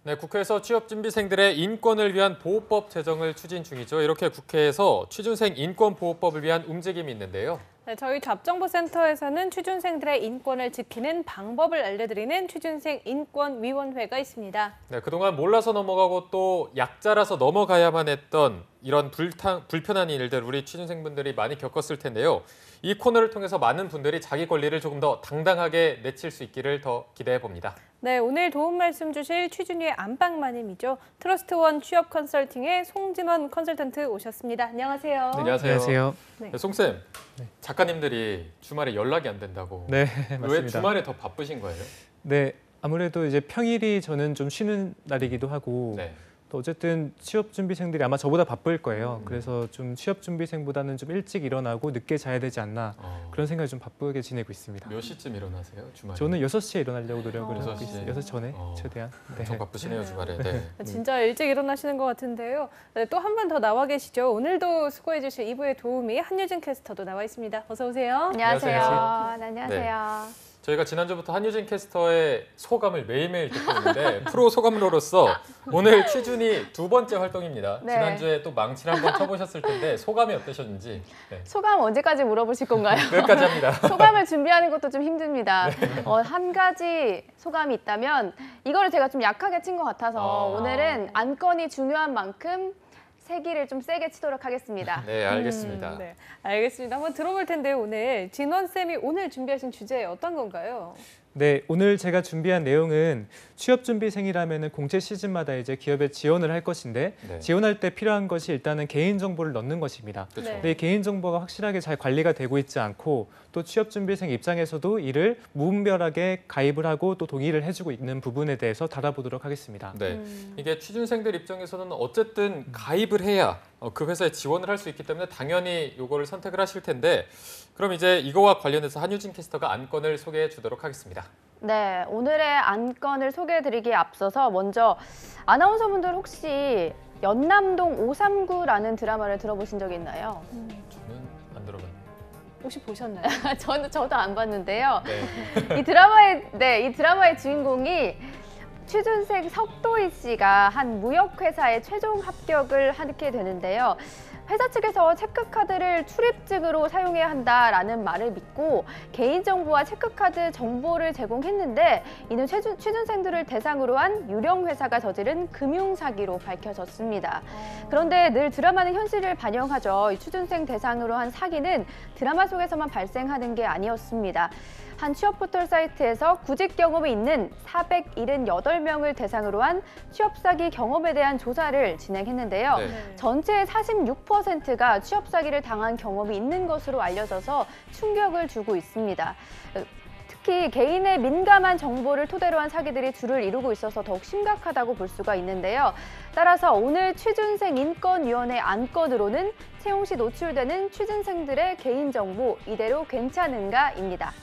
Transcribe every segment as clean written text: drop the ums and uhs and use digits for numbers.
네, 국회에서 취업준비생들의 인권을 위한 보호법 제정을 추진 중이죠. 이렇게 국회에서 취준생 인권보호법을 위한 움직임이 있는데요. 네, 저희 잡정보센터에서는 취준생들의 인권을 지키는 방법을 알려드리는 취준생 인권위원회가 있습니다. 네, 그동안 몰라서 넘어가고 또 약자라서 넘어가야만 했던 이런 불편한 일들 우리 취준생분들이 많이 겪었을 텐데요. 이 코너를 통해서 많은 분들이 자기 권리를 조금 더 당당하게 내칠 수 있기를 더 기대해 봅니다. 네, 오늘 도움 말씀 주실 취준위의 안방마님이죠. 트러스트원 취업 컨설팅의 송진원 컨설턴트 오셨습니다. 안녕하세요. 네, 안녕하세요. 네. 네, 송쌤, 작가님들이 주말에 연락이 안 된다고. 네, 맞습니다. 왜 주말에 더 바쁘신 거예요? 네, 아무래도 이제 평일이 저는 좀 쉬는 날이기도 하고 네. 또 어쨌든 취업준비생들이 아마 저보다 바쁠 거예요. 그래서 좀 취업준비생보다는 좀 일찍 일어나고 늦게 자야 되지 않나 그런 생각이 좀 바쁘게 지내고 있습니다. 몇 시쯤 일어나세요, 주말에? 저는 6시에 일어나려고 노력을 하고 6시. 있어요. 6시 전에 최대한. 네. 엄청 바쁘시네요, 주말에. 네. 진짜 일찍 일어나시는 것 같은데요. 네, 또 한 분 더 나와 계시죠. 오늘도 수고해 주실 2부의 도우미 한유진 캐스터도 나와 있습니다. 어서 오세요. 안녕하세요. 네, 안녕하세요. 저희가 지난주부터 한유진 캐스터의 소감을 매일매일 듣고 있는데 프로 소감러로서 오늘 취준이 두 번째 활동입니다. 네. 지난주에 또 망치를 한번 쳐보셨을 텐데 소감이 어떠셨는지. 네. 소감 언제까지 물어보실 건가요? 여기까지 합니다. 소감을 준비하는 것도 좀 힘듭니다. 한 가지 소감이 있다면 이거를 제가 좀 약하게 친 것 같아서 오늘은 안건이 중요한 만큼 세기를 좀 세게 치도록 하겠습니다. 네, 알겠습니다. 네, 알겠습니다. 한번 들어볼 텐데요. 오늘 진원쌤이 오늘 준비하신 주제 어떤 건가요? 네, 오늘 제가 준비한 내용은 취업준비생이라면 공채 시즌마다 이제 기업에 지원을 할 것인데 네. 지원할 때 필요한 것이 일단은 개인정보를 넣는 것입니다. 그렇죠. 근데 이 개인정보가 확실하게 잘 관리가 되고 있지 않고 또 취업준비생 입장에서도 이를 무분별하게 가입을 하고 또 동의를 해주고 있는 부분에 대해서 다뤄보도록 하겠습니다. 네, 이게 취준생들 입장에서는 어쨌든 가입을 해야 그 회사에 지원을 할 수 있기 때문에 당연히 이거를 선택을 하실 텐데 그럼 이제 이거와 관련해서 한유진 캐스터가 안건을 소개해 주도록 하겠습니다. 네, 오늘의 안건을 소개해드리기에 앞서서 먼저 아나운서분들 혹시 연남동 539라는 드라마를 들어보신 적이 있나요? 저는 안 들어봤는데. 혹시 보셨나요? 저도 안 봤는데요. 네. 이 드라마의 주인공이 취준생 석도희 씨가 한 무역회사에 최종 합격을 하게 되는데요. 회사 측에서 체크카드를 출입증으로 사용해야 한다라는 말을 믿고 개인정보와 체크카드 정보를 제공했는데 이는 취준생들을 대상으로 한 유령회사가 저지른 금융사기로 밝혀졌습니다. 그런데 늘 드라마는 현실을 반영하죠. 이 취준생 대상으로 한 사기는 드라마 속에서만 발생하는 게 아니었습니다. 한 취업 포털 사이트에서 구직 경험이 있는 478명을 대상으로 한 취업 사기 경험에 대한 조사를 진행했는데요. 네. 전체의 46%가 취업 사기를 당한 경험이 있는 것으로 알려져서 충격을 주고 있습니다. 특히 개인의 민감한 정보를 토대로 한 사기들이 주를 이루고 있어서 더욱 심각하다고 볼 수가 있는데요. 따라서 오늘 취준생 인권위원회 안건으로는 채용 시 노출되는 취준생들의 개인정보 이대로 괜찮은가입니다.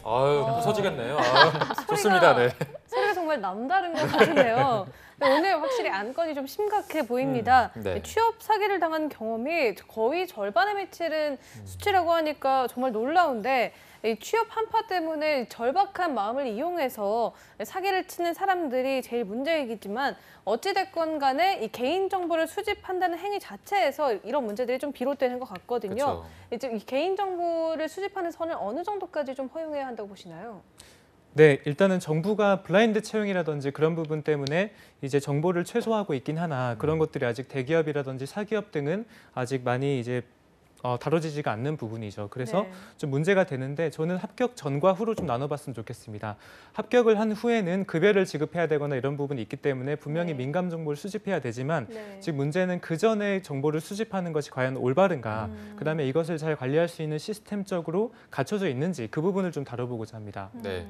아유, 부서지겠네요. 아유, 좋습니다. 네. 소리가 정말 남다른 것 같은데요. 네, 오늘 확실히 안건이 좀 심각해 보입니다. 네. 취업 사기를 당한 경험이 거의 절반에 미치는 수치라고 하니까 정말 놀라운데 이 취업 한파 때문에 절박한 마음을 이용해서 사기를 치는 사람들이 제일 문제이겠지만 어찌됐건 간에 이 개인정보를 수집한다는 행위 자체에서 이런 문제들이 좀 비롯되는 것 같거든요. 그쵸. 이제 이 개인정보를 수집하는 선을 어느 정도까지 좀 허용해야 한다고 보시나요? 네, 일단은 정부가 블라인드 채용이라든지 그런 부분 때문에 이제 정보를 최소화하고 있긴 하나 그런 것들이 아직 대기업이라든지 사기업 등은 아직 많이 이제 다뤄지지가 않는 부분이죠. 그래서 네. 좀 문제가 되는데 저는 합격 전과 후로 좀 나눠봤으면 좋겠습니다. 합격을 한 후에는 급여를 지급해야 되거나 이런 부분이 있기 때문에 분명히 네. 민감 정보를 수집해야 되지만 네. 지금 문제는 그 전에 정보를 수집하는 것이 과연 올바른가 그다음에 이것을 잘 관리할 수 있는 시스템적으로 갖춰져 있는지 그 부분을 좀 다뤄보고자 합니다. 네.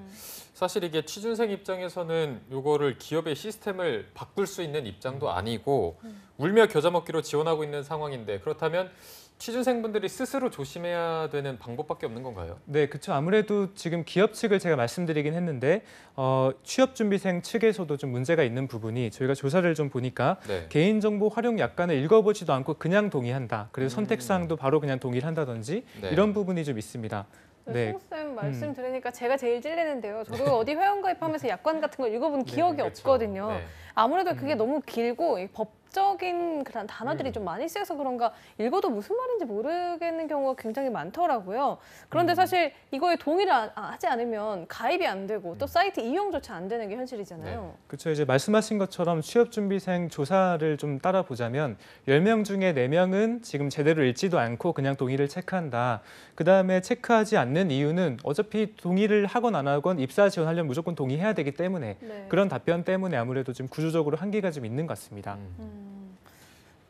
사실 이게 취준생 입장에서는 이거를 기업의 시스템을 바꿀 수 있는 입장도 아니고 울며 겨자 먹기로 지원하고 있는 상황인데 그렇다면 취준생분들이 스스로 조심해야 되는 방법밖에 없는 건가요? 네, 그렇죠. 아무래도 지금 기업 측을 제가 말씀드리긴 했는데 취업준비생 측에서도 좀 문제가 있는 부분이 저희가 조사를 좀 보니까 네. 개인정보 활용 약관을 읽어보지도 않고 그냥 동의한다. 그래서 선택사항도 바로 그냥 동의를 한다든지 네. 이런 부분이 좀 있습니다. 네. 송쌤 말씀 들으니까 제가 제일 찔리는데요. 저도 어디 회원가입하면서 약관 같은 거 읽어본 기억이 그렇죠. 없거든요. 네. 아무래도 그게 너무 길고 이 법적인 그런 단어들이 좀 많이 쓰여서 그런가 읽어도 무슨 말인지 모르겠는 경우가 굉장히 많더라고요. 그런데 사실 이거에 동의를 하지 않으면 가입이 안 되고 또 사이트 이용조차 안 되는 게 현실이잖아요. 그렇죠. 이제 말씀하신 것처럼 취업준비생 조사를 좀 따라보자면 10명 중에 4명은 지금 제대로 읽지도 않고 그냥 동의를 체크한다. 그다음에 체크하지 않는 이유는 어차피 동의를 하건 안 하건 입사 지원하려면 무조건 동의해야 되기 때문에 네. 그런 답변 때문에 아무래도 좀 구조적으로 한계가 좀 있는 것 같습니다.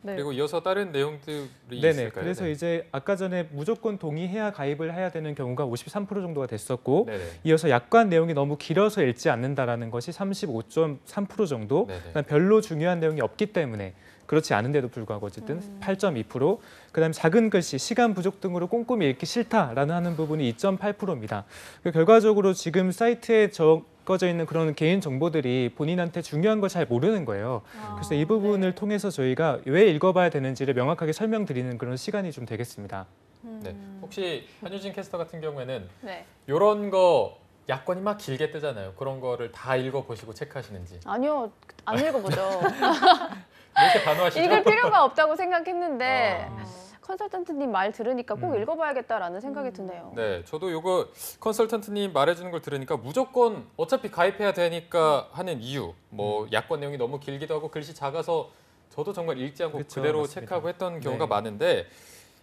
네. 그리고 이어서 다른 내용들이 네네. 있을까요? 그래서 네. 이제 아까 전에 무조건 동의해야 가입을 해야 되는 경우가 53% 정도가 됐었고 네네. 이어서 약관 내용이 너무 길어서 읽지 않는다라는 것이 35.3% 정도. 네네. 그다음 별로 중요한 내용이 없기 때문에 그렇지 않은데도 불구하고 어쨌든 8.2%. 그다음에 작은 글씨, 시간 부족 등으로 꼼꼼히 읽기 싫다라는 하는 부분이 2.8%입니다. 결과적으로 지금 사이트에 적어져 있는 그런 개인 정보들이 본인한테 중요한 걸 잘 모르는 거예요. 그래서 이 부분을 통해서 저희가 왜 읽어봐야 되는지를 명확하게 설명드리는 그런 시간이 좀 되겠습니다. 네. 혹시 한유진 캐스터 같은 경우에는 네. 이런 거 약관이 막 길게 뜨잖아요. 그런 거를 다 읽어보시고 체크하시는지. 아니요, 안 읽어보죠. 왜 이렇게 단호하시죠? 읽을 필요가 없다고 생각했는데 아. 컨설턴트님 말 들으니까 꼭 읽어봐야겠다라는 생각이 드네요. 네, 저도 요거 컨설턴트님 말해주는 걸 들으니까 무조건 어차피 가입해야 되니까 하는 이유, 뭐 약관 내용이 너무 길기도 하고 글씨 작아서 저도 정말 읽지 않고 그쵸, 그대로 맞습니다. 체크하고 했던 경우가 네. 많은데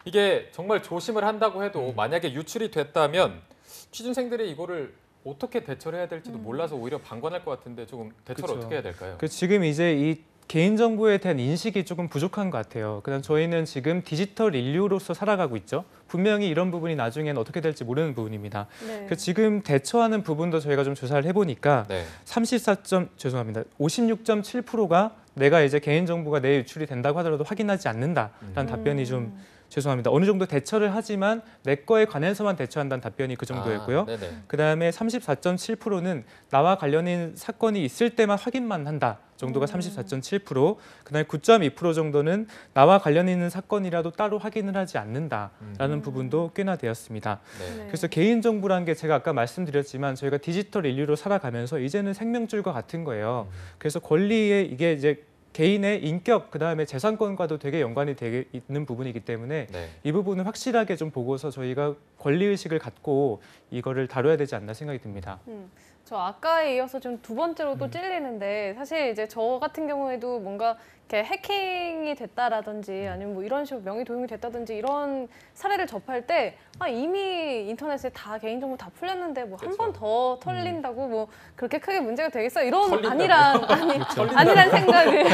이게 정말 조심을 한다고 해도 만약에 유출이 됐다면 취준생들이 이거를 어떻게 대처를 해야 될지도 몰라서 오히려 방관할 것 같은데 조금 대처를 그쵸. 어떻게 해야 될까요? 그 지금 이제 이 개인정보에 대한 인식이 조금 부족한 것 같아요. 그다음 저희는 지금 디지털 인류로서 살아가고 있죠. 분명히 이런 부분이 나중에는 어떻게 될지 모르는 부분입니다. 네. 그 지금 대처하는 부분도 저희가 좀 조사를 해보니까 네. 56.7%가 내가 이제 개인정보가 내 유출이 된다고 하더라도 확인하지 않는다라는 답변이 좀 죄송합니다. 어느 정도 대처를 하지만 내 거에 관해서만 대처한다는 답변이 그 정도였고요. 아, 네네. 그다음에 34.7%는 나와 관련인 사건이 있을 때만 확인만 한다 정도가 34.7%. 그다음에 9.2% 정도는 나와 관련 있는 사건이라도 따로 확인을 하지 않는다라는 부분도 꽤나 되었습니다. 네. 그래서 개인정보라는 게 제가 아까 말씀드렸지만 저희가 디지털 인류로 살아가면서 이제는 생명줄과 같은 거예요. 그래서 권리에 이게 이제 개인의 인격 그다음에 재산권과도 되게 연관이 되게 있는 부분이기 때문에 네. 이 부분을 확실하게 좀 보고서 저희가 권리의식을 갖고 이거를 다뤄야 되지 않나 생각이 듭니다. 저 아까에 이어서 좀 두 번째로 또 찔리는데 사실 이제 저 같은 경우에도 뭔가 이렇게 해킹이 됐다라든지 아니면 뭐 이런 식으로 명의 도용이 됐다든지 이런 사례를 접할 때 이미 인터넷에 다 개인정보 다 풀렸는데 뭐 한 번 더 털린다고 뭐 그렇게 크게 문제가 되겠어 이런 아니란 생각을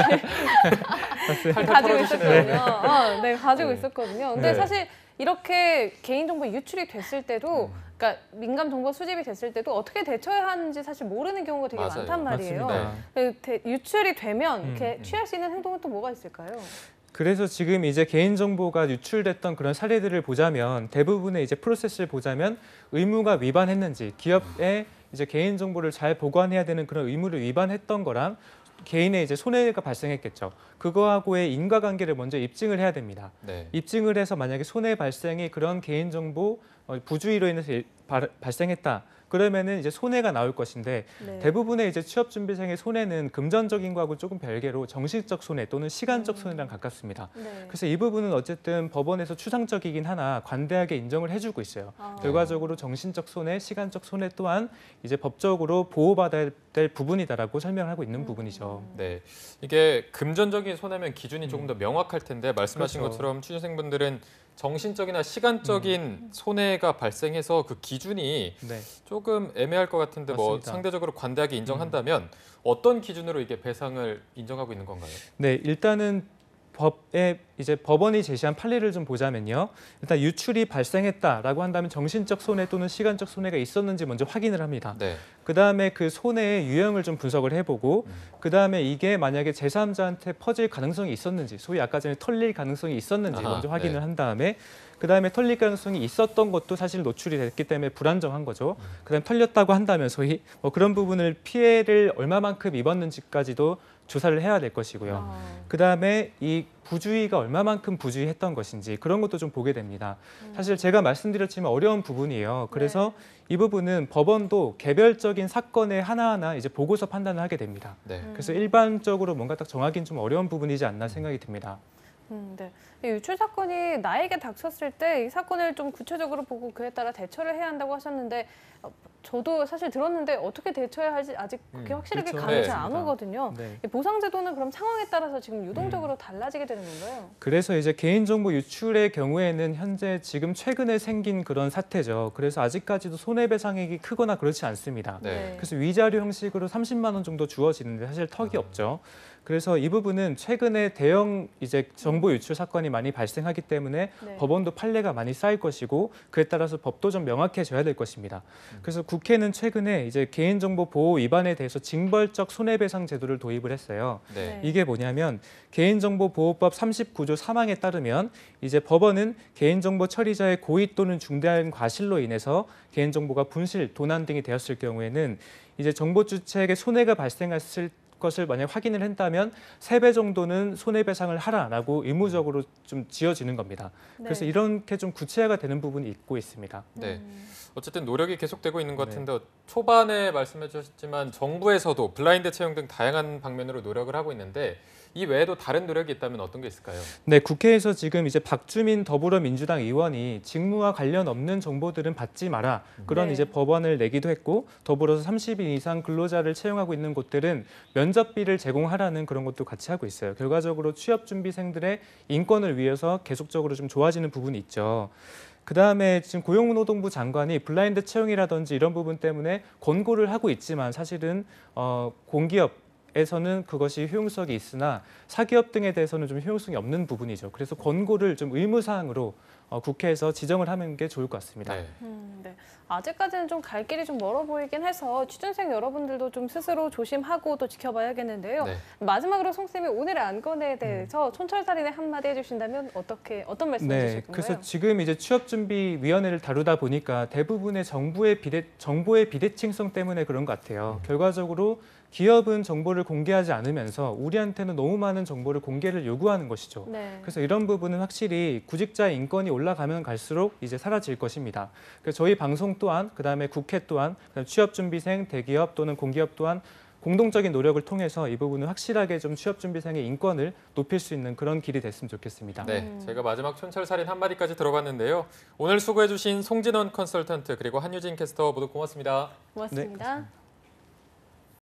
가지고 있었거든요. 네, 가지고 있었거든요. 근데 네. 사실 이렇게 개인정보 유출이 됐을 때도 그러니까 민감 정보 수집이 됐을 때도 어떻게 대처해야 하는지 사실 모르는 경우가 되게 맞아요. 많단 말이에요. 맞습니다. 유출이 되면 이렇게 취할 수 있는 행동은 또 뭐가 있을까요? 그래서 지금 이제 개인정보가 유출됐던 그런 사례들을 보자면 대부분의 이제 프로세스를 보자면 의무가 위반했는지 기업에 이제 개인정보를 잘 보관해야 되는 그런 의무를 위반했던 거랑 개인의 이제 손해가 발생했겠죠. 그거하고의 인과관계를 먼저 입증을 해야 됩니다. 네. 입증을 해서 만약에 손해 발생이 그런 개인정보 부주의로 인해서 발생했다. 그러면은 이제 손해가 나올 것인데 네. 대부분의 이제 취업 준비생의 손해는 금전적인 거하고 조금 별개로 정신적 손해 또는 시간적 손해랑 가깝습니다. 네. 그래서 이 부분은 어쨌든 법원에서 추상적이긴 하나 관대하게 인정을 해주고 있어요. 결과적으로 정신적 손해, 시간적 손해 또한 이제 법적으로 보호받아야 될 부분이다라고 설명하고 있는 부분이죠. 네, 이게 금전적인 손해면 기준이 조금 더 명확할 텐데 말씀하신 그렇죠. 것처럼 취준생분들은 정신적이나 시간적인 손해가 발생해서 그 기준이 네. 조금 애매할 것 같은데 뭐 맞습니다. 상대적으로 관대하게 인정한다면 어떤 기준으로 이게 배상을 인정하고 있는 건가요? 네, 일단은 법에 이제 법원이 제시한 판례를 좀 보자면요. 일단 유출이 발생했다라고 한다면 정신적 손해 또는 시간적 손해가 있었는지 먼저 확인을 합니다. 네. 그다음에 그 손해의 유형을 좀 분석을 해보고 그다음에 이게 만약에 제3자한테 퍼질 가능성이 있었는지 소위 아까 전에 털릴 가능성이 있었는지 아하, 먼저 확인을 네. 한 다음에 그다음에 털릴 가능성이 있었던 것도 사실 노출이 됐기 때문에 불안정한 거죠. 그다음에 털렸다고 한다면 소위 뭐 그런 부분을 피해를 얼마만큼 입었는지까지도 조사를 해야 될 것이고요. 아. 그다음에 이 부주의가 얼마만큼 부주의했던 것인지 그런 것도 좀 보게 됩니다. 사실 제가 말씀드렸지만 어려운 부분이에요. 그래서 이 부분은 법원도 개별적인 사건의 하나하나 이제 보고서 판단을 하게 됩니다. 네. 그래서 일반적으로 뭔가 딱 정하기는 좀 어려운 부분이지 않나 생각이 듭니다. 네. 이 유출 사건이 나에게 닥쳤을 때 이 사건을 좀 구체적으로 보고 그에 따라 대처를 해야 한다고 하셨는데 저도 사실 들었는데 어떻게 대처해야 할지 아직 그렇게 확실하게 그렇죠. 감이 네. 잘 안 오거든요. 네. 이 보상제도는 그럼 상황에 따라서 지금 유동적으로 달라지게 되는 건가요? 그래서 이제 개인정보 유출의 경우에는 현재 지금 최근에 생긴 그런 사태죠. 그래서 아직까지도 손해배상액이 크거나 그렇지 않습니다. 네. 그래서 위자료 형식으로 30만 원 정도 주어지는데 사실 턱이 없죠. 그래서 이 부분은 최근에 대형 이제 정보 유출 사건이 많이 발생하기 때문에 네. 법원도 판례가 많이 쌓일 것이고 그에 따라서 법도 좀 명확해져야 될 것입니다. 그래서 국회는 최근에 이제 개인정보 보호 위반에 대해서 징벌적 손해배상 제도를 도입을 했어요. 네. 이게 뭐냐면 개인정보보호법 39조 3항에 따르면 이제 법원은 개인정보 처리자의 고의 또는 중대한 과실로 인해서 개인정보가 분실, 도난 등이 되었을 경우에는 이제 정보 주체에게 손해가 발생했을 것을 만약 확인을 한다면 3배 정도는 손해배상을 하라 안 하고 의무적으로 좀 지어지는 겁니다. 그래서 네. 이렇게 좀 구체화가 되는 부분이 있고 있습니다. 네. 어쨌든 노력이 계속되고 있는 것 네. 같은데 초반에 말씀해 주셨지만 정부에서도 블라인드 채용 등 다양한 방면으로 노력을 하고 있는데 이 외에도 다른 노력이 있다면 어떤 게 있을까요? 네, 국회에서 지금 이제 박주민 더불어민주당 의원이 직무와 관련 없는 정보들은 받지 마라. 그런 네. 이제 법안을 내기도 했고 더불어서 30인 이상 근로자를 채용하고 있는 곳들은 면접비를 제공하라는 그런 것도 같이 하고 있어요. 결과적으로 취업 준비생들의 인권을 위해서 계속적으로 좀 좋아지는 부분이 있죠. 그다음에 지금 고용노동부 장관이 블라인드 채용이라든지 이런 부분 때문에 권고를 하고 있지만 사실은 공기업에서는 그것이 효용성이 있으나 사기업 등에 대해서는 좀 효용성이 없는 부분이죠. 그래서 권고를 좀 의무사항으로 국회에서 지정을 하는 게 좋을 것 같습니다. 네. 네. 아직까지는 좀 갈 길이 좀 멀어 보이긴 해서 취준생 여러분들도 좀 스스로 조심하고 또 지켜봐야겠는데요. 네. 마지막으로 송 쌤이 오늘의 안건에 대해서 촌철살인의 한마디 해주신다면 어떤 말씀 네, 해주실 건가요? 그래서 지금 이제 취업준비위원회를 다루다 보니까 대부분의 정보의 비대칭성 때문에 그런 것 같아요. 결과적으로 기업은 정보를 공개하지 않으면서 우리한테는 너무 많은 정보를 공개를 요구하는 것이죠. 네. 그래서 이런 부분은 확실히 구직자의 인권이 올라가면 갈수록 이제 사라질 것입니다. 그래서 저희 방송 또한 그다음에 국회 또한 취업준비생, 대기업 또는 공기업 또한 공동적인 노력을 통해서 이 부분을 확실하게 좀 취업준비생의 인권을 높일 수 있는 그런 길이 됐으면 좋겠습니다. 네, 저희가 마지막 촌철살인 한마디까지 들어봤는데요. 오늘 수고해주신 송진원 컨설턴트 그리고 한유진 캐스터 모두 고맙습니다. 고맙습니다.